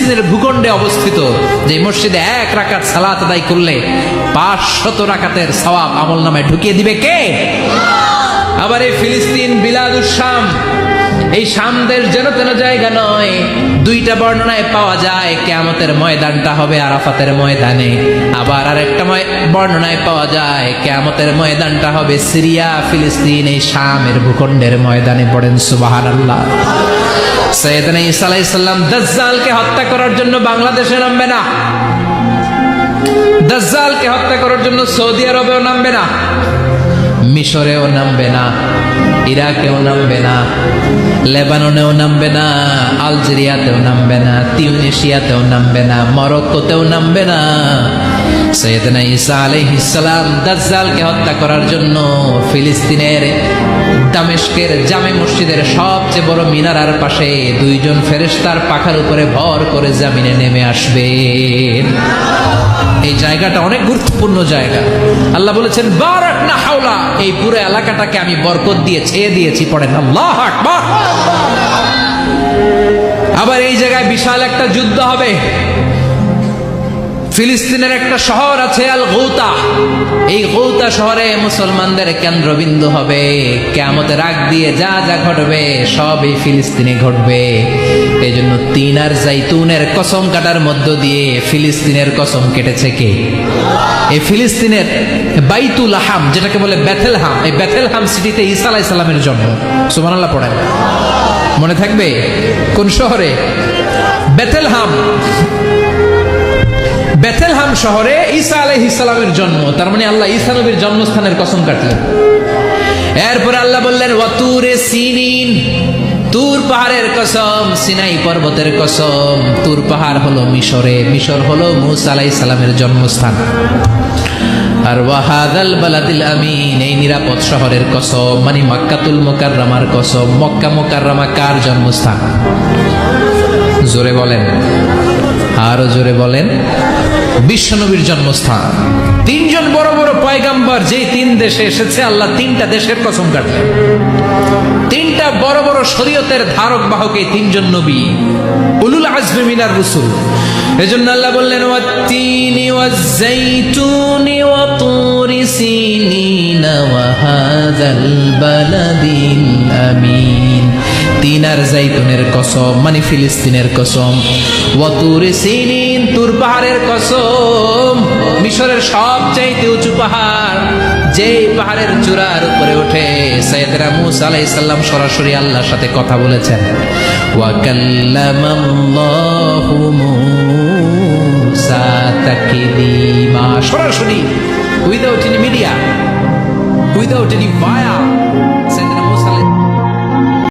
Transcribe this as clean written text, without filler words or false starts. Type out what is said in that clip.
ফিলিস্তিনের ভূখণ্ডে অবস্থিত, যে মসজিদে 1 রাকাত সালাত আদায় করলে 500 রাকাতের সওয়াব আমলনামায় ঢুকিয়ে দিবে কে? আবার এই ফিলিস্তিন বিলাদুস শাম, এই শাম দেশ যেন তেন জায়গা নয়। 2টা বর্ণনায় পাওয়া যায় কিয়ামতের ময়দানটা হবে আরাফাতের ময়দানে, আবার আরেকটা বর্ণনায় পাওয়া যায় কিয়ামতের ময়দানটা হবে সিরিয়া ফিলিস্তিন এই শামের ভূখণ্ডের ময়দানে। পড়েন সুবহানাল্লাহ। সাইয়েদনা ঈসা আলাইহিস সালাম দাজ্জালকে হত্যা করার জন্য বাংলাদেশে নামবে না, দাজ্জালকে হত্যা করার জন্য সৌদি আরবেও নামবে না, মিশরেও নামবে না, ইরাকেও নামবে না, লেবাননেও নামবে না, আলজেরিয়াতেও নামবে না, তিউনিসিয়াতেও নামবে না, মরক্কোতেও নামবে না। সাইয়েদনা ঈসা আলাইহিস সালাম দাজ্জালকে হত্যা করার জন্য ফিলিস্তিনের দামেস্কের জামে মসজিদের সবচেয়ে বড় মিনারার পাশে 2 জন ফেরেশতার পাখার উপরে ভর করে জমিনে নেমে আসবেন। এই জায়গাটা অনেক গুরুত্বপূর্ণ জায়গা। আল্লাহ বলেছেন বারাকনা হাওলা, এই পুরো এলাকাটাকে আমি বরকত দিয়ে ছেয়ে দিয়েছি। পড়েন আল্লাহু আকবার। আবার এই জায়গায় বিশাল একটা যুদ্ধ হবে। ফিলিস্তিনের একটা শহর আছে আল গৌতা, এই গৌতা শহরে মুসলমানদের কেন্দ্রবিন্দু হবে। কিয়ামতের আগ দিয়ে যা যা ঘটবে সব এই ফিলিস্তিনে ঘটবে। এই জন্য তিন আর জাইতুনের কসম কাটার মধ্য দিয়ে ফিলিস্তিনের কসম কেটেছে কে? এই ফিলিস্তিনের বাইতুল লাহাম, যেটাকে বলে বেথেলহাম, এই বেথেলহাম সিটিতে ঈসা আলাইহিস সালামের জন্ম। সুবহানাল্লাহ পড়েন। মনে থাকবে কোন শহরে? বেথেলহাম। বেথেলহাম শহরে ঈসা আলাইহিস সালামের জন্ম। তার মানে আল্লাহ ঈসা নবীর জন্মস্থানের কসম কাটলেন। এরপরে আল্লাহ বললেন ওয়াতুরে সিনিন, তুর পাহাড়ের কসম, সিনাই পর্বতের কসম। তুর পাহাড় হলো মিশরে, মিশর হলো মূসা আলাইহিস সালামের জন্মস্থান। আর ওয়াহাদাল বালাদিল আমিন, এই নিরাপদ শহরের কসম, মানে মক্কাতুল মুকাররমার কসম। মক্কা মুকাররমা কার জন্মস্থান? জোরে বলেন, আরো জোরে বলেন। বিশ্বনবীর জন্মস্থান। 3 জন বড় বড় পয়গাম্বর যেই 3 দেশে এসেছে, আল্লাহ 3টা দেশের কসম কাটলেন। 3টা বড় বড় শরীয়তের ধারক বাহক এই 3 জন নবী, উলুল আজমি মিনার রাসূল। এজন্য আল্লাহ বললেন ওয়াত্তিনি ওয়াজ-যাইতুনি ওয়া তুরি সিনিনা ওয়া হাযাল বালাদিল আমিন। তিন আর জাইতুনের কসম, মানে ফিলিস্তিনের কসম। ওয়া তুরি সিনিন, তুর পাহাড়ের কসম, মিশরের সবচেয়ে উঁচু পাহাড়, যেই পাহাড়ের চূড়ার উপরে উঠে সাইয়েদনা মূসা আলাইহিস সালাম সরাসরি আল্লাহর সাথে কথা বলেছেন। ওয়া কাল্লামাল্লাহু মূসা তাকলিমা, সরাসরি, without any media, without any ভায়া।